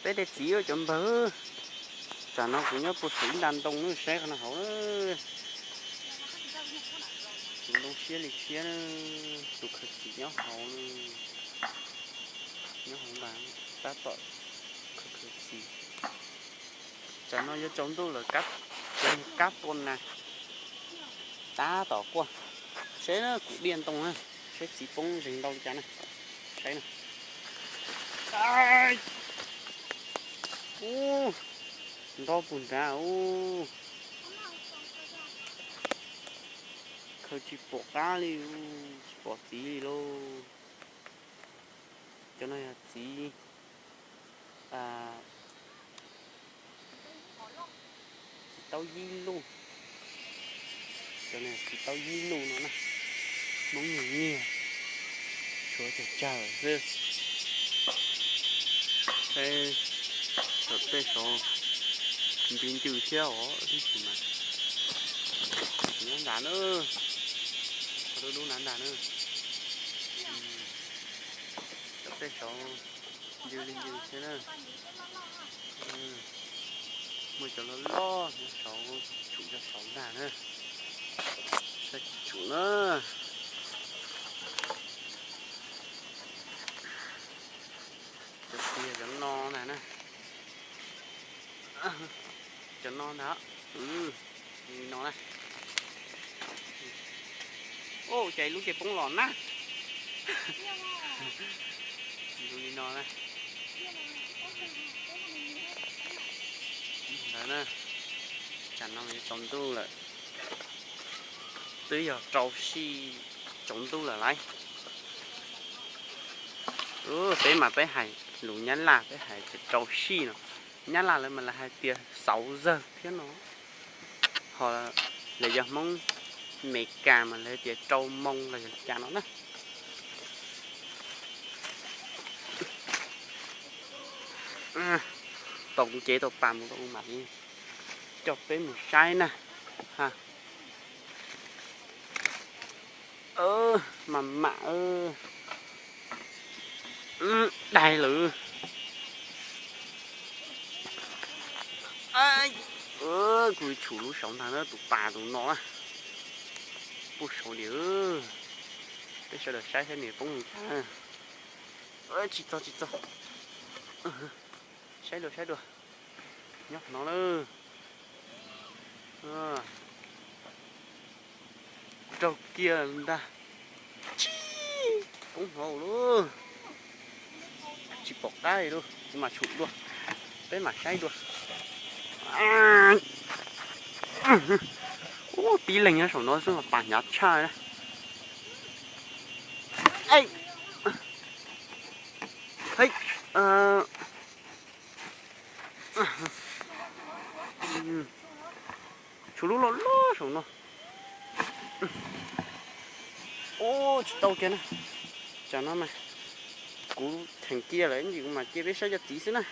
bé để chỉ ở chấm bờ chả nó cũng nhớ bột sấy đàn tông nó xe nó hậu nữa chúng đông xe lịch xe nó tụt khởi chỉ nhớ hậu nhớ hậu bán ta tội khởi chỉ chả nó nhớ chống tôi là cắt con này ta tỏ qua xe nó cũng điên tông ha xe chỉ bông dính đâu chả này xe này ai đo bùn ra khơi chỉ bỏ cá đi bỏ tí đi lô cho nên là tí tao di luôn cho nên chỉ tao di luôn nó nè mong nhiều nhiều chúa trời trời dư đây thật tê số biến trừ xeo ở đi chỉ mà nó đá nữa có đúng đá nữa thật tê số dư lên dư xeo nữa mới cho nó lo sáu chủ cho sáu đá nữa sẽ chủ nữa cho kia cho no này nè cho non đó nó này ô chạy lúc chạy bóng lòn á lúc nó này đấy nè chẳng nó mới chống tu lại tới giờ trâu xi chống tu là lấy thế mà tới hải lũ nhắn là tới hải cái trâu xi nó nhắn là lên mà là 2 tia 6 giờ thế nó họ là giờ mong mẹ cà mà lấy tia trâu mông là cha nó nè tổng chế tổ bàn một con mặt đi chọc tới một sai nè ha mà đầy lử cùi chủ lúc sống thằng nó tụt bà tụt nó bút số đĩa cái sao được sai thế này cũng chỉ cho sai được nhóc nó nữa trâu kia ta cũng ngầu luôn chỉ bọc đá luôn mà chụp luôn tới mà sai luôn tí lình nhá, nó rất là bản nhát chai đấy. Ê, hey, chú lúc lo sống nó. Ô, tàu kia này, chả nó này, cú thằng kia là cái gì mà kia biết sao cho tí xíu này.